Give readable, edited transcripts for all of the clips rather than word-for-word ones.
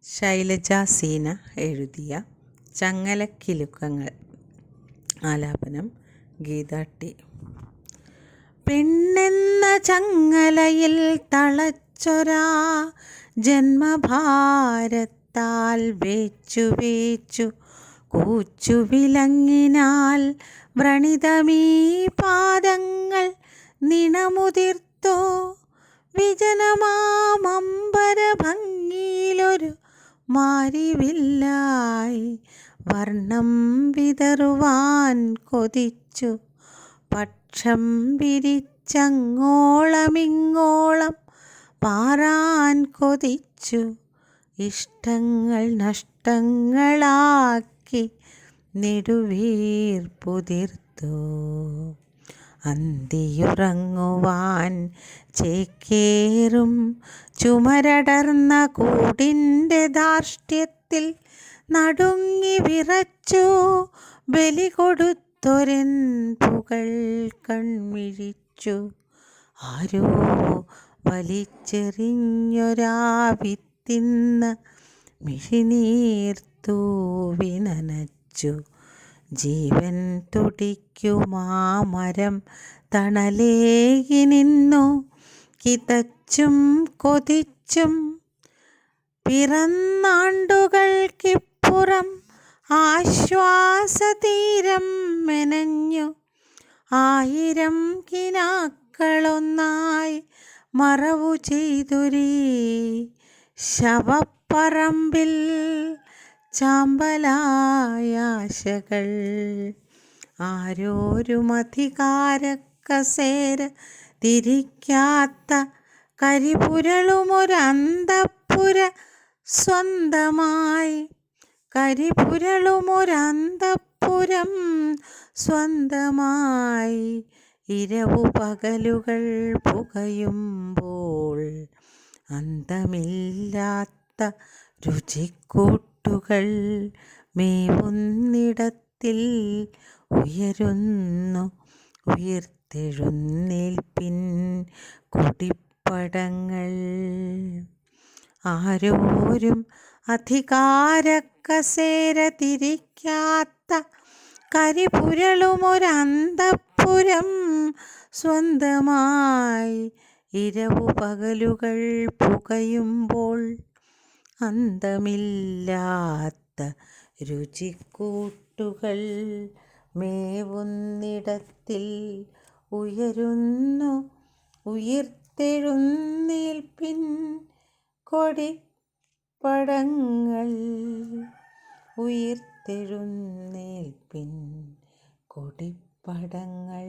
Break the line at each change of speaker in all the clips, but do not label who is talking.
ശൈലജ സീന എഴുതിയ ചങ്ങലക്കിലുക്കങ്ങൾ. ആലാപനം ഗീത ടി. പെണ്ണെന്ന ചങ്ങലയിൽ തളച്ചൊരാ ജന്മഭാരത്താൽ വേച്ചു കൂച്ചുവിലങ്ങിനാൽ വ്രണിതമീ പാദങ്ങൾ നിണമുതിർത്തോ വിജനമാമംബരഭംഗിയിലൊരു മാരിവില്ലായി വർണ്ണം വിതറുവാൻ കൊതിച്ചു പക്ഷം വിരിച്ചങ്ങോളമിങ്ങോളം പാറാൻ കൊതിച്ചു ഇഷ്ടങ്ങൾ നഷ്ടങ്ങളാക്കി നെടുവീർപ്പുതിർത്തു അന്തിയുറങ്ങുവാൻ ചേക്കേറും ചുമരടർന്ന കൂടിൻ്റെ ധാർഷ്ട്യത്തിൽ നടുങ്ങി വിറച്ചു ബലി കൊടുത്തൊരൻ പുകൾ കൺമിഴിച്ചു ആരോ വലിച്ചെറിഞ്ഞൊരാ വിത്തിന്ന് മിഴിനീർത്തൂവി നനച്ചു ജീവൻ തുടിക്കുമാ മരം തണലേകി നിന്നു കിതച്ചും കൊതിച്ചും പിറന്നാണ്ടുകൾക്കിപ്പുറം ആശ്വാസതീരം മെനഞ്ഞു ആയിരം കിനാക്കളൊന്നായി മറവു ചെയ്തൊരീ ശവപ്പറമ്പിൽ ചാമ്പലായാശകൾ ആരോരുമധികാരക്കസേര തിരിക്കാത്ത കരിപുരളുമൊരന്തഃപുര സ്വന്തമായി കരിപുരളുമൊരന്തഃപുരം സ്വന്തമായി ഇരവു പകലുകൾ പുകയുമ്പോൾ അന്തമില്ലാത്ത രുചിക്കൂട്ടുകൾ മേവുന്നിടത്തിൽ ഉയരുന്നു ഉയിർത്തെഴുന്നേൽപ്പിൻ കൊടിപ്പടങ്ങൾ ആരോരും അധികാരക്കസേര തിരിക്കാത്ത കരിപുരളുമൊരന്തഃപുരം സ്വന്തമായി ഇരവു പകലുകൾ പുകയുമ്പോൾ അന്തമില്ലാത്ത രുചിക്കൂട്ടുകൾ മേവുന്നിടത്തിൽ ഉയരുന്നു ഉയിർത്തെഴുന്നേൽപ്പിൻ കൊടിപ്പടങ്ങൾ ഉയിർത്തെഴുന്നേൽപ്പിൻ കൊടിപ്പടങ്ങൾ.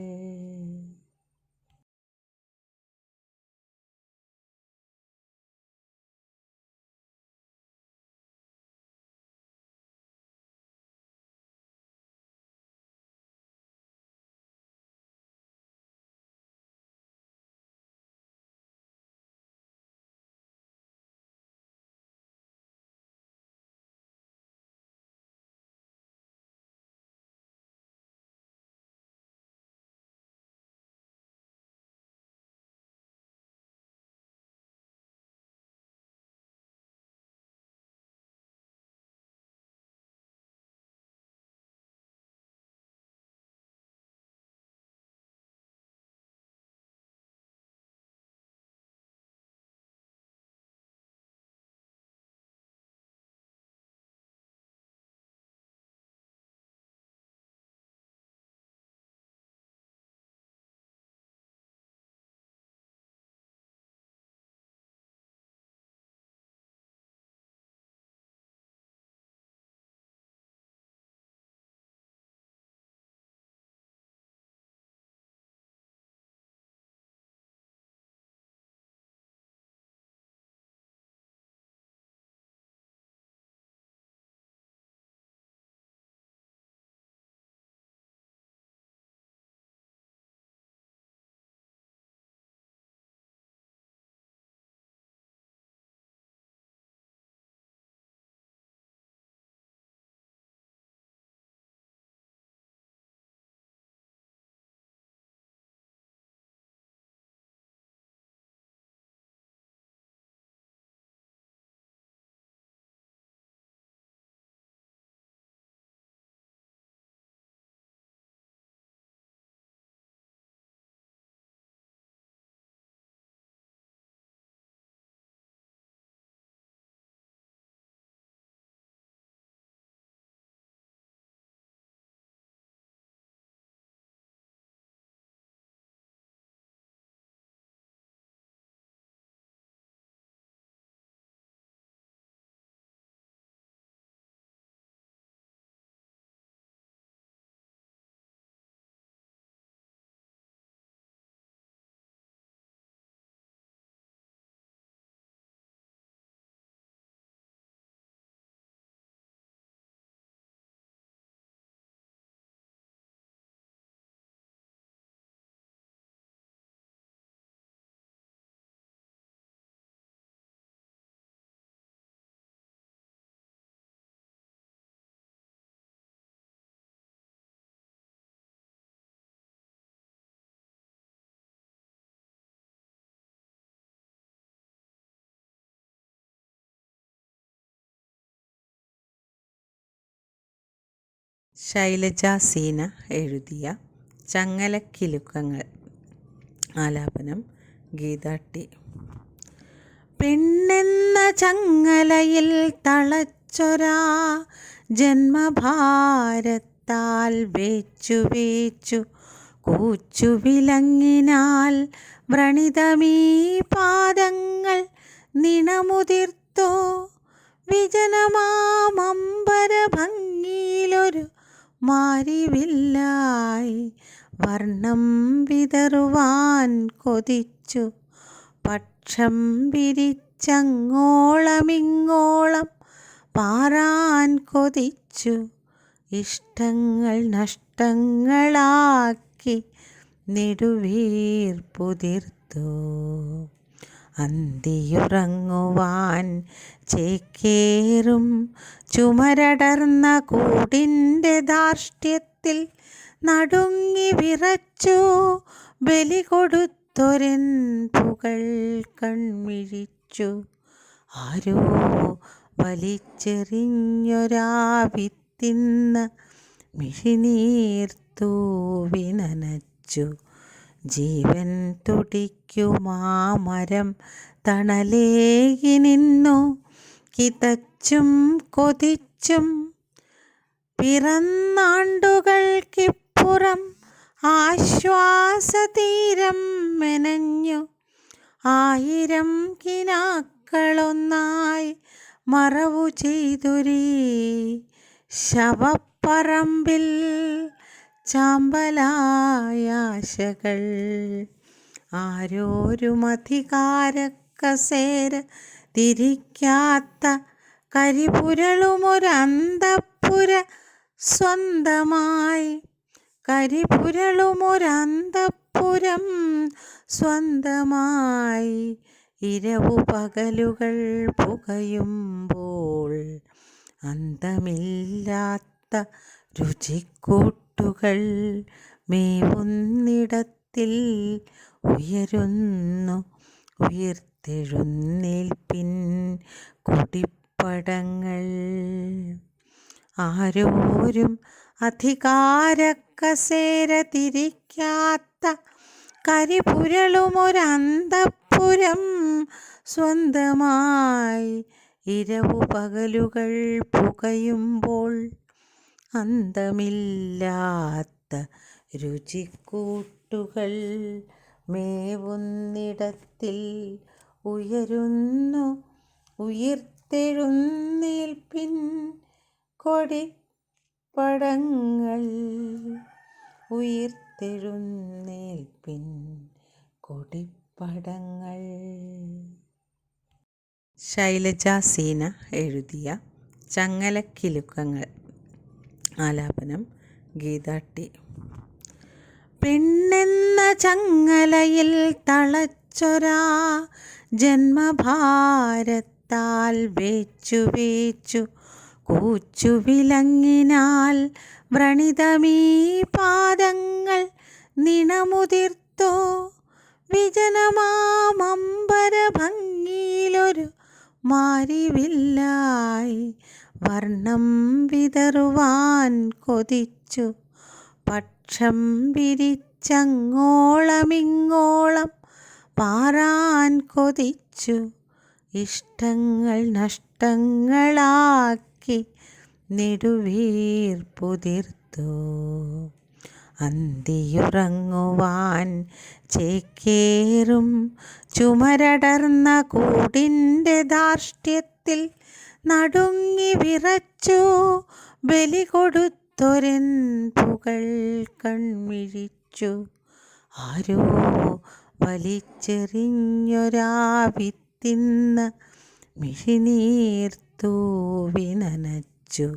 ശൈലജ സീന എഴുതിയ ചങ്ങലക്കിലുക്കങ്ങൾ. ആലാപനം ഗീത ടി. പെണ്ണെന്ന ചങ്ങലയിൽ തളച്ചൊരാ ജന്മഭാരത്താൽ വേച്ചു വേച്ചു കൂച്ചു വിലങ്ങിനാൽ വ്രണിതമീ പാദങ്ങൾ നിണമുതിർത്തോ വിജനമാമമ്പര ഭംഗിയിലൊരു മാരിവില്ലായി വർണ്ണം വിതറുവാൻ കൊതിച്ചു പക്ഷം വിരിച്ചങ്ങോളമിങ്ങോളം പാറാൻ കൊതിച്ചു ഇഷ്ടങ്ങൾ നഷ്ടങ്ങളാക്കി നെടുവീർപ്പുതിർത്തു അന്തിയുറങ്ങുവാൻ ചേക്കേറും ചുമരടർന്ന കൂടിൻ്റെ ധാർഷ്ട്യത്തിൽ നടുങ്ങി വിറച്ചു ബലി കൊടുത്തൊരൻ പുകൾ കൺമിഴിച്ചു ആരോ വലിച്ചെറിഞ്ഞൊരാ വിത്തിന്ന് മിഴിനീർത്തൂവി നനച്ചു ജീവൻ തുടിക്കുമാ മരം തണലേകി നിന്നു കിതച്ചും കൊതിച്ചും പിറന്നാണ്ടുകൾക്കിപ്പുറം ആശ്വാസതീരം മെനഞ്ഞു ആയിരം കിനാക്കളൊന്നായി മറവു ചെയ്തൊരീ ശവപ്പറമ്പിൽ ചാമ്പലായാശകൾ ആരോരും അധികാരക്കസേര തിരിക്കാത്ത കരിപുരളുമൊരന്തപ്പുര സ്വന്തമായി കരിപുരളുമൊരന്തപ്പുരം സ്വന്തമായി ഇരവു പകലുകൾ പുകയുമ്പോൾ അന്തമില്ലാത്ത രുചിക്കൂട്ടുകൾ മേവുന്നിടത്തിൽ ഉയരുന്നു ഉയിർത്തെഴുന്നേൽപ്പിൻ കൊടിപ്പടങ്ങൾ ആരോരും അധികാരക്കസേര തിരിക്കാത്ത കരിപുരളുമൊരന്തപ്പുരം സ്വന്തമായി ഇരവു പകലുകൾ പുകയുമ്പോൾ അന്തമില്ലാത്ത രുചിക്കൂട്ടുകൾ മേവുന്നിടത്തിൽ ഉയരുന്നു ഉയിർത്തെഴുന്നേൽപ്പിൻ കൊടിപ്പടങ്ങൾ ഉയിർത്തെഴുന്നേൽപ്പിൻ കൊടിപ്പടങ്ങൾ. ശൈലജ സീന എഴുതിയ ചങ്ങലക്കിലുക്കങ്ങൾ. ആലാപനം ഗീത ടി. പെണ്ണെന്ന ചങ്ങലയിൽ തളച്ചൊരാ ജന്മഭാരത്താൽ വേച്ചു വേച്ചു കൂച്ചു വിലങ്ങിനാൽ വ്രണിതമീ പാദങ്ങൾ നിണമുതിർത്തോ വിജനമാമമ്പര ഭംഗിയിലൊരു മാരിവില്ലായി വർണ്ണം വിതറുവാൻ കൊതിച്ചു പക്ഷം വിരിച്ചങ്ങോളമിങ്ങോളം പാറാൻ കൊതിച്ചു ഇഷ്ടങ്ങൾ നഷ്ടങ്ങളാക്കി നെടുവീർപ്പുതിർത്തു അന്തിയുറങ്ങുവാൻ ചേക്കേറും ചുമരടർന്ന കൂടിൻ്റെ ധാർഷ്ട്യത്തിൽ നടുങ്ങി വിറച്ചു ബലി കൊടുത്തൊരൻ പുകൾ കൺമിഴിച്ചു ആരോ വലിച്ചെറിഞ്ഞൊരാ വിത്തിന്ന് മിഴിനീർത്തൂവി നനച്ചു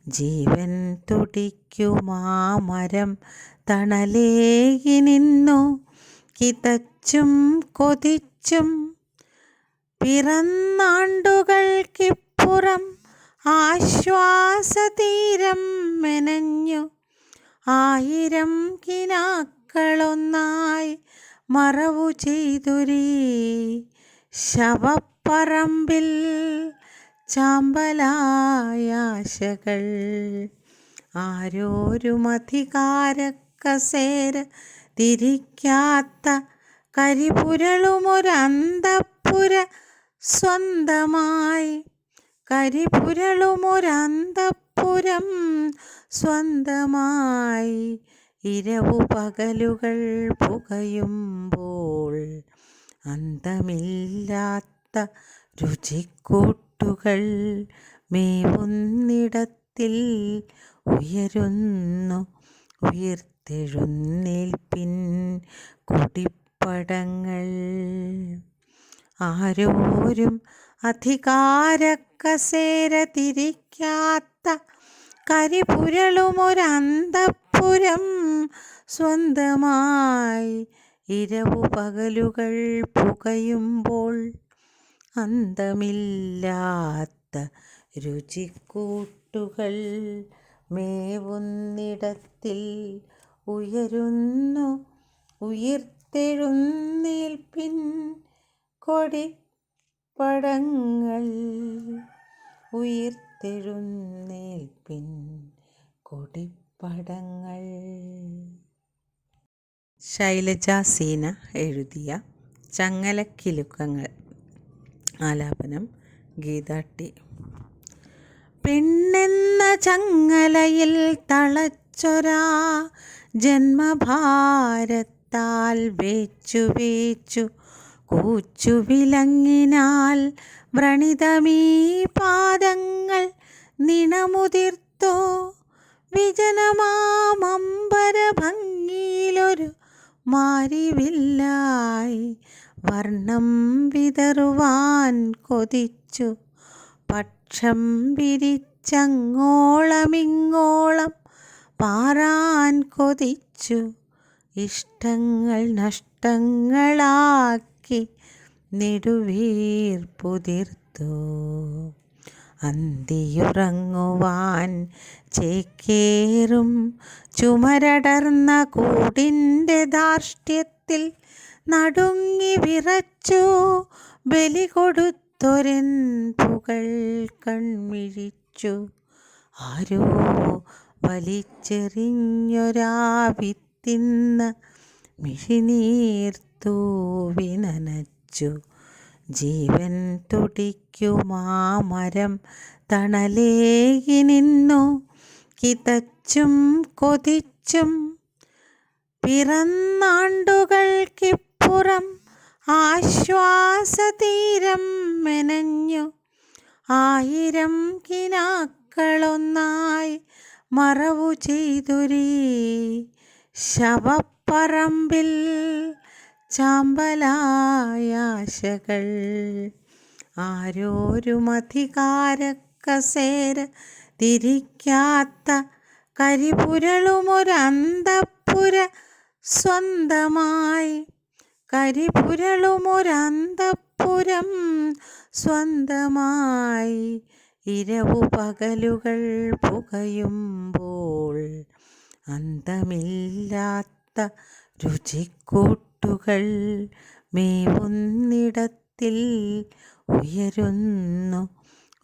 ജീവൻ തുടിക്കുമാ മരം തണലേകി നിന്നു കിതച്ചും കൊതിച്ചും പിറന്നാണ്ടുകൾക്കിപ്പുറം ആശ്വാസതീരം മെനഞ്ഞു ആയിരം കിനാക്കളൊന്നായി മറവു ചെയ്തൊരീ ശവപ്പറമ്പിൽ ചാമ്പലായാശകൾ ആരോരും അധികാരക്കസേര തിരിക്കാത്ത കരിപുരളുമൊരന്തപ്പുര സ്വന്തമായി, കരിപുരളുമൊരന്തപ്പുരം സ്വന്തമായി. ഇരവു പകലുകൾ പുകയുമ്പോൾ അന്തമില്ലാത്ത രുചിക്കൂട്ടുകൾ മേവുന്നിടത്തിൽ ഉയരുന്നു ഉയിർത്തെഴുന്നേൽപ്പിൻ കൊടിപ്പടങ്ങൾ. ആരോരും അധികാരക്കസേര തിരിക്കാത്ത കരിപുരളുമൊരന്തപ്പുരം സ്വന്തമായി, ഇരവു പകലുകൾ പുകയുമ്പോൾ അന്തമില്ലാത്ത രുചിക്കൂട്ടുകൾ മേവുന്നിടത്തിൽ ഉയരുന്നു ഉയിർത്തെഴുന്നേൽപ്പിൻ കൊടിപ്പടങ്ങൾ. ഉയിർത്തെഴുന്നേൽപ്പിൻ കൊടിപ്പടങ്ങൾ. ശൈലജ സീന എഴുതിയ ചങ്ങലക്കിലുക്കങ്ങൾ. ആലാപനം ഗീത ടി. പെണ്ണെന്ന ചങ്ങലയിൽ തളച്ചൊരാ ജന്മഭാരത്താൽ വേച്ചു വേച്ചു കൂച്ചുവിലങ്ങിനാൽ വ്രണിതമീ പാദങ്ങൾ നിണമുതിർത്തോ. വിജനമാമംബരഭംഗിയിലൊരു മാരിവില്ലായി വർണ്ണം വിതറുവാൻ കൊതിച്ചു. പക്ഷം വിരിച്ചങ്ങോളമിങ്ങോളം പാറാൻ കൊതിച്ചു. ഇഷ്ടങ്ങൾ നഷ്ടങ്ങളാക്കി നെടുവീർപ്പുതിർത്തു. അന്തിയുറങ്ങുവാൻ ചേക്കേറും ചുമരടർന്ന കൂടിൻ്റെ ധാർഷ്ട്യത്തിൽ നടുങ്ങി വിറച്ചു. ബലി കൊടുത്തൊരെൻ പുകൾ കൺമിഴിച്ചു. ആരോ വലിച്ചെറിഞ്ഞൊരാ വിത്തിന്ന് മിഴിനീർ തൂവി നനച്ചു. ജീവൻ തുടിക്കുമാ മരം തണലേകി നിന്നു കിതച്ചും കൊതിച്ചും. പിറന്നാണ്ടുകൾക്കിപ്പുറം ആശ്വാസതീരം മെനഞ്ഞു. ആയിരം കിനാക്കളൊന്നായി മറവു ചെയ്തൊരീ ശവപ്പറമ്പിൽ ചാമ്പലായാശകൾ. ആരോരും അധികാരക്കസേര തിരിക്കാത്ത കരിപുരളുമൊരന്തപ്പുര സ്വന്തമായി, കരിപുരളുമൊരന്തപ്പുരം സ്വന്തമായി. ഇരവു പകലുകൾ പുകയുമ്പോൾ അന്തമില്ലാത്ത രുചിക്കൂട്ടുകൾ മേവുന്നിടത്തിൽ ഉയരുന്നു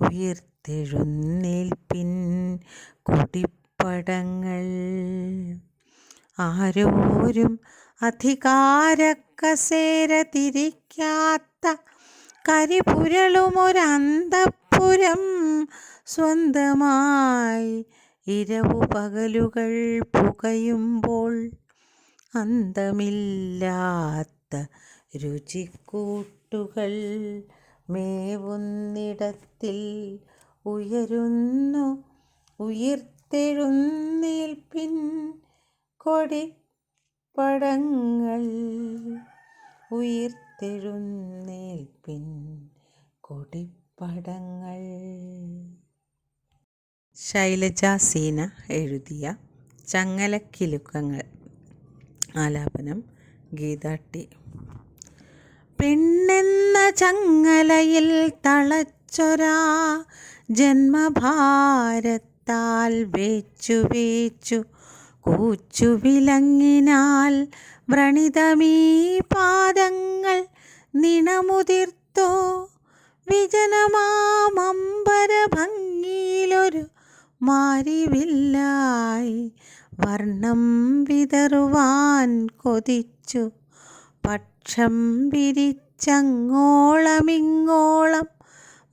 ഉയിർത്തെഴുന്നേൽപ്പിൻ കൊടിപ്പടങ്ങൾ. ആരോരും അധികാരക്കസേര തിരിക്കാത്ത കരിപുരളുമൊരന്തപ്പുരം സ്വന്തമായി. ഇരവു പകലുകൾ പുകയുമ്പോൾ അന്തമില്ലാത്ത രുചിക്കൂട്ടുകൾ മേവുന്നിടത്തിൽ ഉയരുന്നു ഉയിർത്തെഴുന്നേൽപ്പിൻ കൊടിപ്പടങ്ങൾ. ഉയിർത്തെഴുന്നേൽപ്പിൻ കൊടിപ്പടങ്ങൾ. ശൈലജ സീന എഴുതിയ ചങ്ങലക്കിലുക്കങ്ങൾ. ആലാപനം ഗീത ടി. പെണ്ണെന്ന ചങ്ങലയിൽ തളച്ചൊരാ ജന്മഭാരത്താൽ വേച്ചു വേച്ചു കൂച്ചുവിലങ്ങിനാൽ വ്രണിതമീ പാദങ്ങൾ നിണമുതിർത്തോ. വിജനമാമംബരഭംഗിയിലൊരു മാരിവില്ലായി വർണ്ണം വിതറുവാൻ കൊതിച്ചു. പക്ഷം വിരിച്ചങ്ങോളമിങ്ങോളം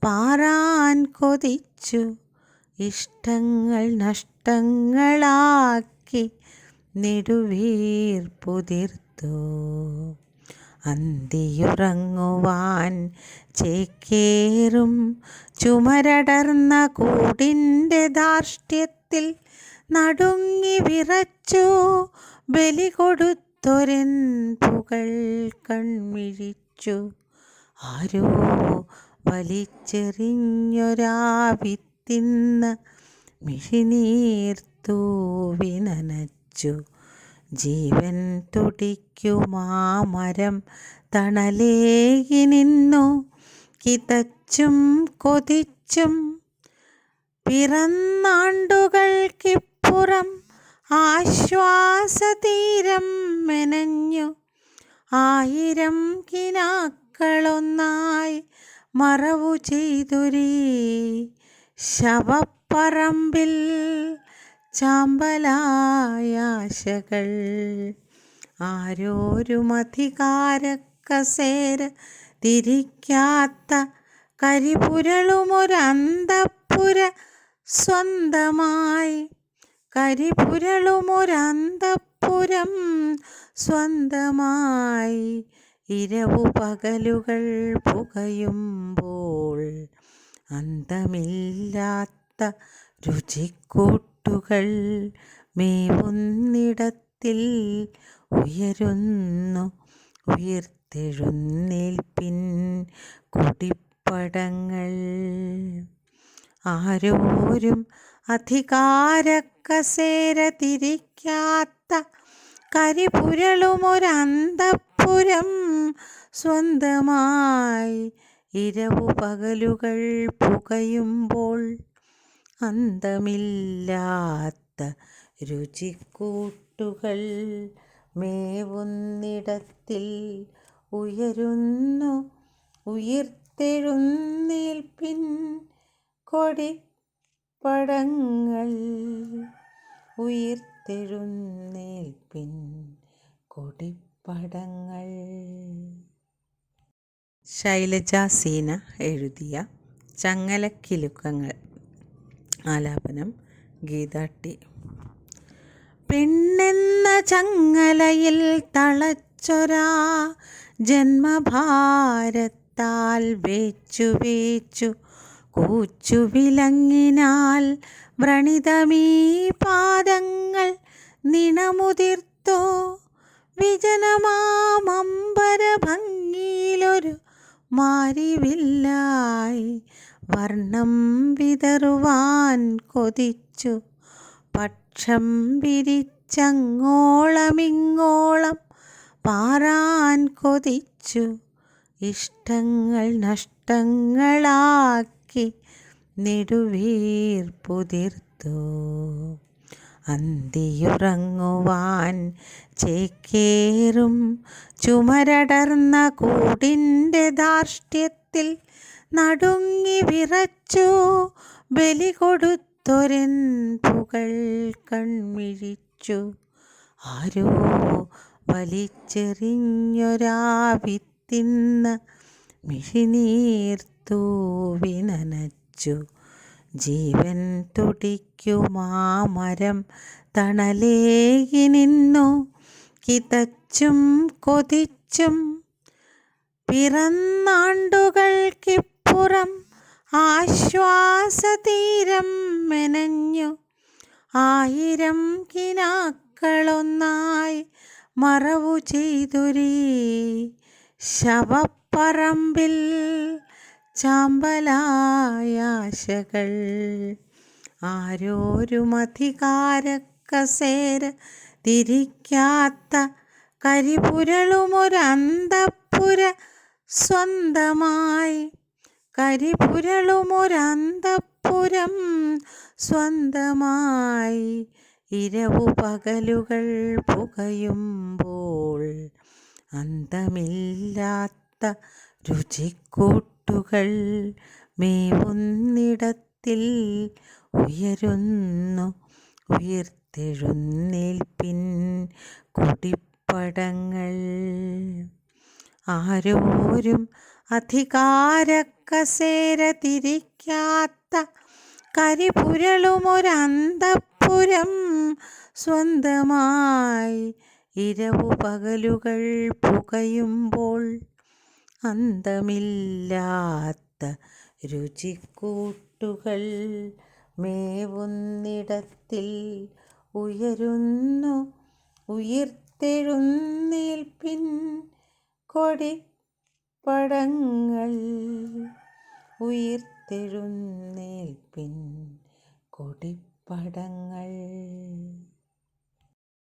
പാറാൻ കൊതിച്ചു. ഇഷ്ടങ്ങൾ നഷ്ടങ്ങളാക്കി നെടുവീർപ്പുതിർത്തു. അന്തിയുറങ്ങുവാൻ ചേക്കേറും ചുമരടർന്ന കൂടിൻ്റെ ധാർഷ്ട്യത്തിൽ നടുങ്ങി വിറച്ചു. ബലി കൊടുത്തൊരൻ പുകൾ കൺമിഴിച്ചു. ആരോ വലിച്ചെറിഞ്ഞൊരാ വിത്തിന്ന് മിഴിനീർത്തൂവി നനച്ചു. ജീവൻ തുടിക്കുമാ മരം തണലേകി നിന്നു കിതച്ചും കൊതിച്ചും. പിറന്നാണ്ടുകൾക്കിപ്പുറം ആശ്വാസതീരം മെനഞ്ഞു. 1000 കിനാക്കളൊന്നായി മറവു ചെയ്തൊരീ ശവപ്പറമ്പിൽ ചാമ്പലായാശകൾ. ആരോരുമധികാരക്കസേര തിരിക്കാത്ത കരിപുരളുമൊരന്തഃപുര സ്വന്തമായി. കരിപുരളുമൊരന്തഃപുരം സ്വന്തമായി. ഇരവു പകലുകൾ പുകയുമ്പോൾ അന്തമില്ലാത്ത രുചിക്കൂട്ടുകൾ മേവുന്നിടത്തിൽ ഉയരുന്നു ഉയിർത്തെഴുന്നേൽപ്പിൻ കൊടിപ്പടങ്ങൾ. ആരോരും അധികാരക്കസേര തിരിക്കാത്ത കരിപുരളുമൊരന്തഃപുരം സ്വന്തമായി. ഇരവു പകലുകൾ പുകയുമ്പോൾ അന്തമില്ലാത്ത രുചിക്കൂട്ടുകൾ മേവുന്നിടത്തിൽ ഉയരുന്നു ഉയിർത്തെഴുന്നേൽപ്പിൻ കൊടിപ്പടങ്ങൾ. ഉയിർത്തെഴുന്നേൽപ്പിൻ കൊടിപ്പടങ്ങൾ. ശൈലജ സീന എഴുതിയ ചങ്ങലക്കിലുക്കങ്ങൾ. ആലാപനം ഗീത ടി. പെണ്ണെന്ന ചങ്ങലയിൽ തളച്ചൊരാ ജന്മഭാരത്താൽ വേച്ചു വേച്ചു കൂച്ചു വിലങ്ങിനാൽ വ്രണിതമീ പാദങ്ങൾ നിണമുതിർത്തോ. വിജനമാമംബരഭംഗിയിലൊരു മാരിവില്ലായി വർണ്ണം വിതറുവാൻ കൊതിച്ചു. പക്ഷം വിരിച്ചങ്ങോളമിങ്ങോളം പാറാൻ കൊതിച്ചു. ഇഷ്ടങ്ങൾ നഷ്ടങ്ങളാക്കി നെടുവീർപ്പുതിർത്തു. അന്തിയുറങ്ങുവാൻ ചേക്കേറും ചുമരടർന്ന കൂടിൻ്റെ ധാർഷ്ട്യത്തിൽ നടുങ്ങി വിറച്ചു. ബലി കൊടുത്തൊരൻ പുകൾ കൺമിഴിച്ചു. ആരോ വലിച്ചെറിഞ്ഞൊരാ വിത്തിന്ന് മിഴിനീർത്തൂവി നനച്ചു. ജീവൻ തുടിക്കുമാ മരം തണലേകി നിന്നു കിതച്ചും കൊതിച്ചും. പിറന്നാണ്ടുകൾക്കിപ്പുറം ആശ്വാസതീരം മെനഞ്ഞു. 1000 കിനാക്കളൊന്നായി മറവു ചെയ്തൊരീ ശവപ്പറമ്പിൽ ചാമ്പലായാശകൾ. ആരോരുമധികാരക്കസേര തിരിക്കാത്ത കരിപുരളുമൊരന്തഃപുര സ്വന്തമായി. കരിപുരളുമൊരന്തഃപുരം സ്വന്തമായി. ഇരവു പകലുകൾ പുകയുമ്പോൾ അന്തമില്ലാത്ത രുചിക്കൂട്ടുകൾ മേവുന്നിടത്തിൽ ഉന്നിടത്തിൽ ഉയരുന്നു ഉയിർത്തെഴുന്നേൽപ്പിൻ കൊടിപ്പടങ്ങൾ. ആരോരും അധികാരക്കസേര തിരിക്കാത്ത കരിപുരളുമൊരന്തഃപുരം സ്വന്തമായി ഇരവു പകലുകൾ പുകയുമ്പോൾ അന്തമില്ലാത്ത രുചിക്കൂട്ടുകൾ മേവുന്നിടത്തിൽ ഉയരുന്നു ഉയിർത്തെഴുന്നേൽപ്പിൻ കൊടിപ്പടങ്ങൾ. ഉയിർത്തെഴുന്നേൽപ്പിൻ കൊടിപ്പടങ്ങൾ.